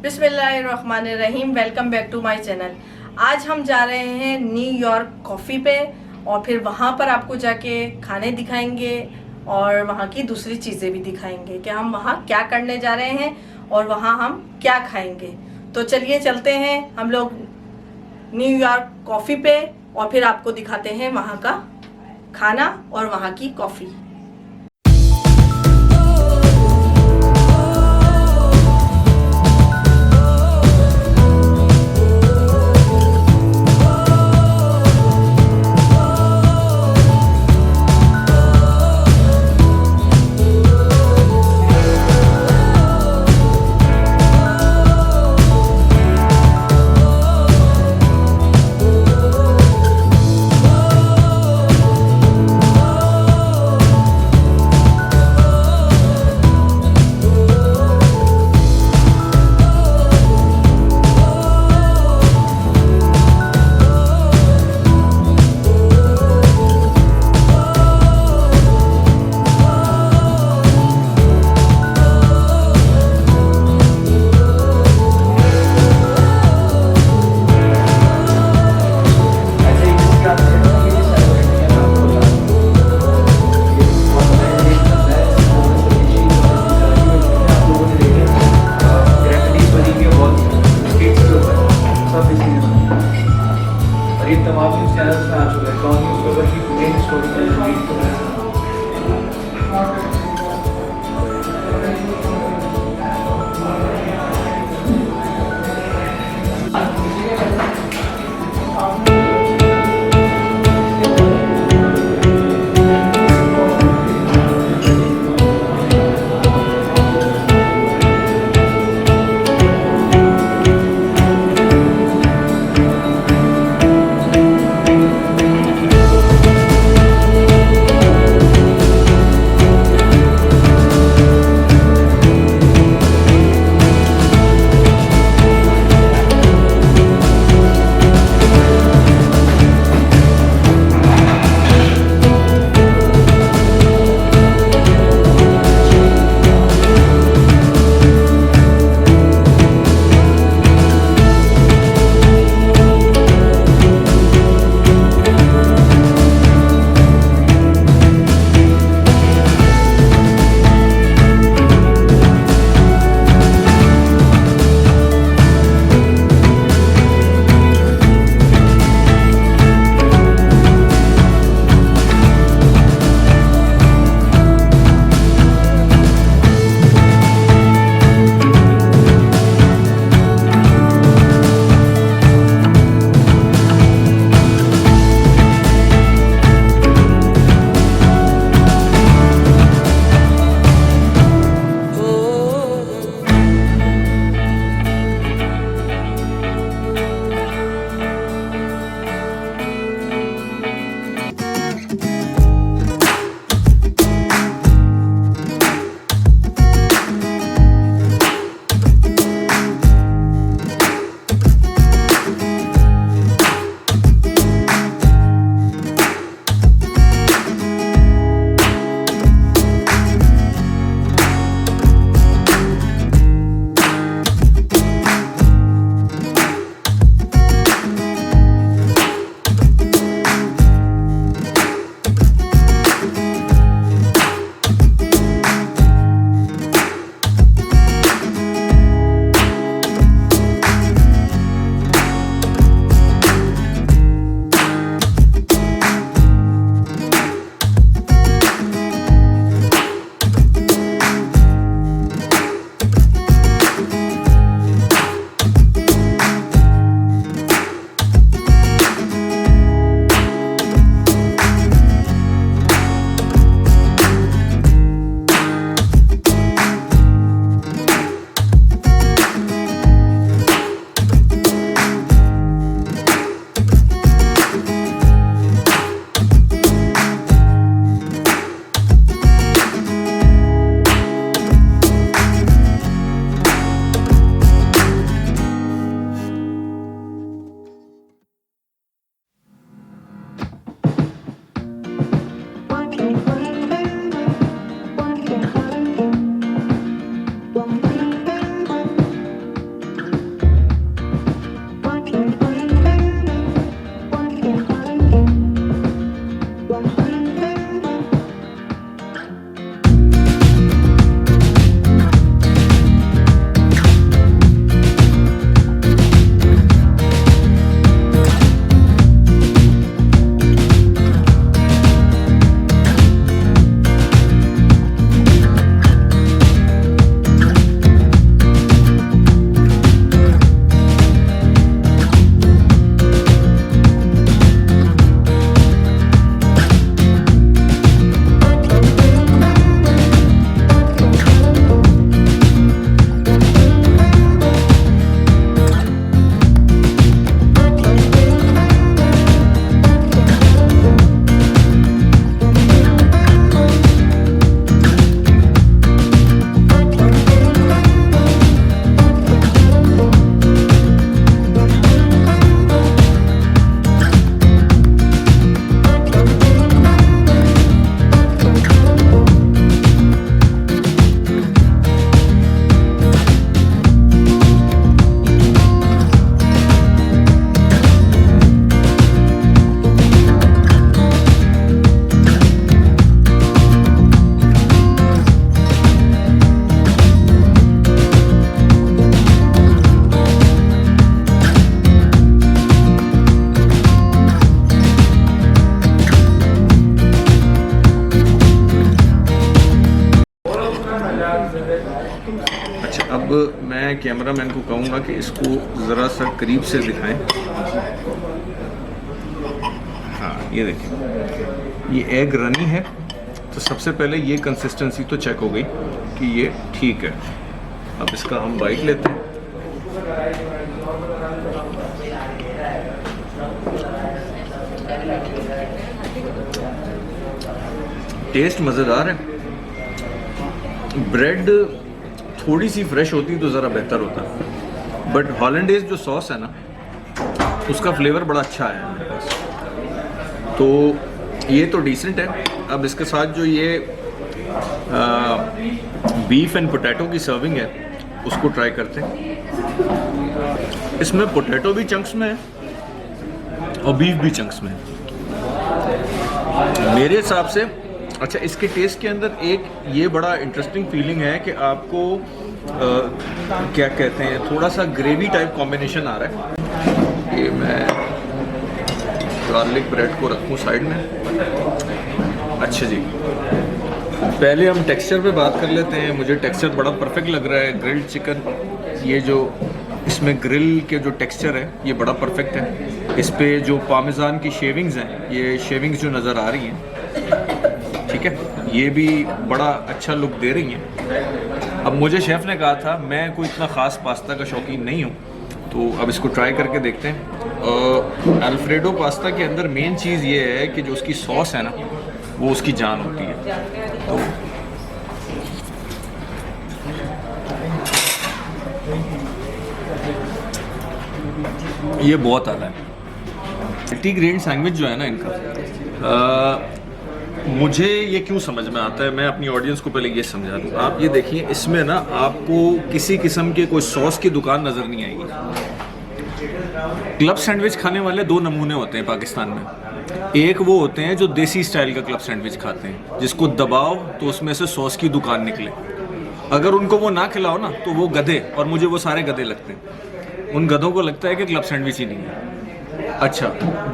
बिस्मिल्लाहिर्रहमानिर्रहीम। Welcome back to my channel. आज हम जा रहे हैं न्यूयॉर्क कॉफ़ी पे और फिर वहाँ पर आपको जाके खाने दिखाएंगे और वहाँ की दूसरी चीज़ें भी दिखाएंगे कि हम वहाँ क्या करने जा रहे हैं और वहाँ हम क्या खाएंगे। तो चलिए चलते हैं हम लोग न्यूयॉर्क कॉफ़ी पे और फिर आपको दिखाते हैं वहाँ का खाना और वहाँ की कॉफ़ी। मैं कैमरामैन को कहूँगा कि इसको ज़रा सा करीब से दिखाएं। हाँ, ये देखें, ये एग रनी है। तो सबसे पहले ये कंसिस्टेंसी तो चेक हो गई कि ये ठीक है। अब इसका हम बाइट लेते हैं। टेस्ट मज़ेदार है। ब्रेड थोड़ी सी फ्रेश होती तो ज़रा बेहतर होता, बट हॉलैंडेज़ जो सॉस है ना, उसका फ्लेवर बड़ा अच्छा है मेरे पास। तो ये तो डिसेंट है। अब इसके साथ जो ये बीफ एंड पोटैटो की सर्विंग है, उसको ट्राई करते हैं। इसमें पोटैटो भी चंक्स में है और बीफ भी चंक्स में है मेरे हिसाब से। अच्छा, इसके टेस्ट के अंदर एक ये बड़ा इंटरेस्टिंग फीलिंग है कि आपको क्या कहते हैं, थोड़ा सा ग्रेवी टाइप कॉम्बिनेशन आ रहा है। ये मैं गार्लिक ब्रेड को रखूँ साइड में। अच्छा जी, पहले हम टेक्सचर पे बात कर लेते हैं। मुझे टेक्सचर बड़ा परफेक्ट लग रहा है। ग्रिल्ड चिकन, ये जो इसमें ग्रिल के जो टेक्सचर है ये बड़ा परफेक्ट है। इस पे जो पामेज़ान की शेविंग्स हैं, ये शेविंग्स जो नज़र आ रही हैं, ठीक है, ये भी बड़ा अच्छा लुक दे रही हैं। अब मुझे शेफ़ ने कहा था, मैं कोई इतना ख़ास पास्ता का शौकीन नहीं हूँ, तो अब इसको ट्राई करके देखते हैं। अल्फ्रेडो पास्ता के अंदर मेन चीज़ ये है कि जो उसकी सॉस है ना, वो उसकी जान होती है। तो ये बहुत आला है। मल्टी ग्रेन सैंडविच जो है ना इनका, मुझे ये क्यों समझ में आता है, मैं अपनी ऑडियंस को पहले ये समझा दूँ। आप ये देखिए, इसमें ना आपको किसी किस्म के कोई सॉस की दुकान नज़र नहीं आएगी। क्लब सैंडविच खाने वाले दो नमूने होते हैं पाकिस्तान में। एक वो होते हैं जो देसी स्टाइल का क्लब सैंडविच खाते हैं, जिसको दबाओ तो उसमें से सॉस की दुकान निकले। अगर उनको वो ना खिलाओ ना, तो वो गधे, और मुझे वो सारे गधे लगते हैं। उन गधों को लगता है कि क्लब सैंडविच ही नहीं है। अच्छा,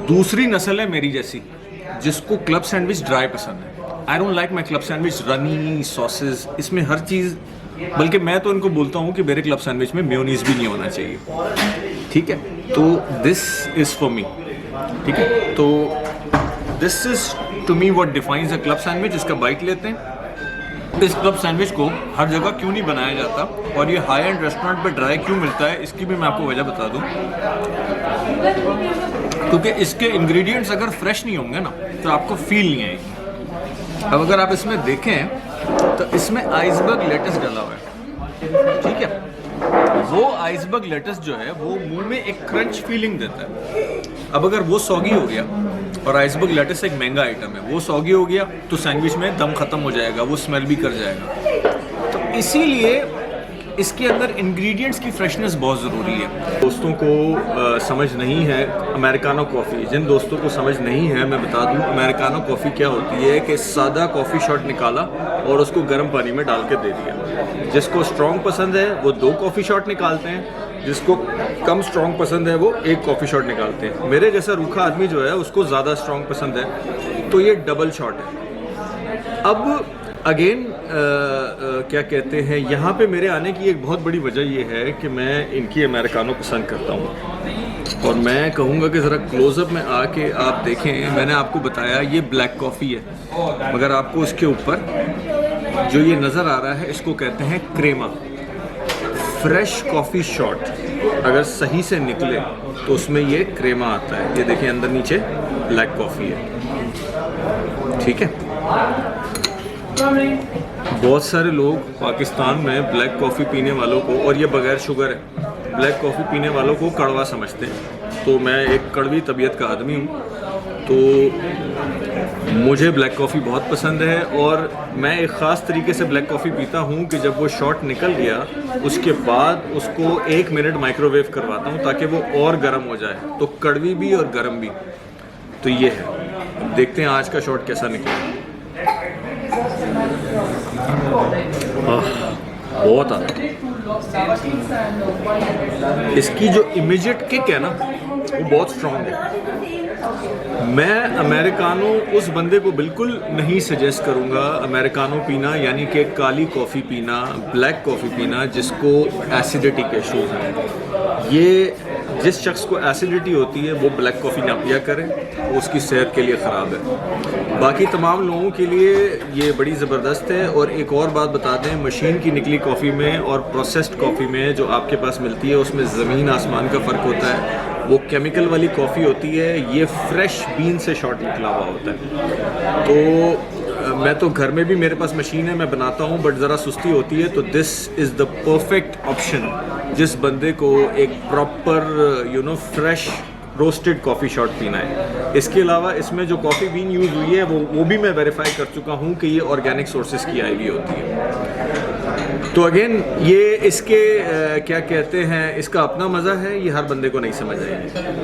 दूसरी नस्ल है मेरी जैसी, जिसको क्लब सैंडविच ड्राई पसंद है। I don't like my club sandwich runny sausage, इसमें हर चीज़, बल्कि मैं तो इनको बोलता हूँ कि मेरे क्लब सैंडविच में मेयोनीज भी नहीं होना चाहिए। ठीक है, तो दिस इज़ फॉर मी। ठीक है, तो this is to me what defines a club sandwich. इसका बाइट लेते हैं। इस क्लब सैंडविच को हर जगह क्यों नहीं बनाया जाता और ये हाई एंड रेस्टोरेंट पे ड्राई क्यों मिलता है, इसकी भी मैं आपको वजह बता दूं। क्योंकि इसके इंग्रेडिएंट्स अगर फ्रेश नहीं होंगे ना, तो आपको फील नहीं आएगी। अब अगर आप इसमें देखें तो इसमें आइसबर्ग लेटस डाला हुआ है। ठीक है, वो आइसबर्ग लेटस जो है वो मुंह में एक क्रंच फीलिंग देता है। अब अगर वो सॉगी हो गया, और आइसबर्ग लेटस एक महंगा आइटम है, वो सॉगी हो गया तो सैंडविच में दम ख़त्म हो जाएगा, वो स्मेल भी कर जाएगा। तो इसीलिए इसके अंदर इंग्रेडिएंट्स की फ्रेशनेस बहुत ज़रूरी है। दोस्तों को समझ नहीं है अमेरिकानो कॉफ़ी, जिन दोस्तों को समझ नहीं है मैं बता दूं, अमेरिकानो कॉफ़ी क्या होती है कि सादा कॉफ़ी शॉट निकाला और उसको गर्म पानी में डाल के दे दिया। जिसको स्ट्रॉन्ग पसंद है वो 2 कॉफ़ी शॉट निकालते हैं, जिसको कम स्ट्रॉन्ग पसंद है वो 1 कॉफ़ी शॉट निकालते हैं। मेरे जैसा रूखा आदमी जो है उसको ज़्यादा स्ट्रॉन्ग पसंद है, तो ये डबल शॉट है। अब अगेन क्या कहते हैं, यहाँ पे मेरे आने की एक बहुत बड़ी वजह ये है कि मैं इनकी अमेरिकानो पसंद करता हूँ। और मैं कहूँगा कि ज़रा क्लोज़अप में आके आप देखें। मैंने आपको बताया ये ब्लैक कॉफ़ी है, मगर आपको इसके ऊपर जो ये नज़र आ रहा है इसको कहते हैं क्रेमा। फ्रेश कॉफ़ी शॉट अगर सही से निकले तो उसमें ये क्रेमा आता है। ये देखें, अंदर नीचे ब्लैक कॉफ़ी है। ठीक है, बहुत सारे लोग पाकिस्तान में ब्लैक कॉफ़ी पीने वालों को, और ये बगैर शुगर है, ब्लैक कॉफ़ी पीने वालों को कड़वा समझते हैं। तो मैं एक कड़वी तबीयत का आदमी हूँ, तो मुझे ब्लैक कॉफ़ी बहुत पसंद है। और मैं एक ख़ास तरीके से ब्लैक कॉफ़ी पीता हूँ कि जब वो शॉट निकल गया उसके बाद उसको 1 मिनट माइक्रोवेव करवाता हूँ ताकि वो और गर्म हो जाए, तो कड़वी भी और गर्म भी। तो ये है, देखते हैं आज का शॉट कैसा निकला। बहुत आता है। इसकी जो इमीडिएट किक है ना, वो बहुत स्ट्रॉन्ग है। मैं अमेरिकानो उस बंदे को बिल्कुल नहीं सजेस्ट करूंगा अमेरिकानो पीना, यानी कि काली कॉफ़ी पीना, ब्लैक कॉफ़ी पीना जिसको एसिडिटी के इशूज़ हैं। ये जिस शख्स को एसिडिटी होती है वो ब्लैक कॉफ़ी ना पिया करे, वो उसकी सेहत के लिए ख़राब है। बाकी तमाम लोगों के लिए ये बड़ी ज़बरदस्त है। और एक और बात बता दें, मशीन की निकली कॉफ़ी में और प्रोसेस्ड कॉफ़ी में जो आपके पास मिलती है उसमें ज़मीन आसमान का फ़र्क होता है। वो केमिकल वाली कॉफ़ी होती है, ये फ्रेश बीन से शॉट निकला हुआ होता है। तो मैं तो घर में भी मेरे पास मशीन है, मैं बनाता हूँ, बट ज़रा सुस्ती होती है। तो this is the perfect option जिस बंदे को एक proper fresh roasted coffee shot पीना है। इसके अलावा इसमें जो कॉफ़ी बीन यूज़ हुई है वो भी मैं वेरीफाई कर चुका हूँ कि ये ऑर्गेनिक सोर्सेज की आई हुई होती है। तो अगेन ये इसके क्या कहते हैं, इसका अपना मज़ा है, ये हर बंदे को नहीं समझ आएगी।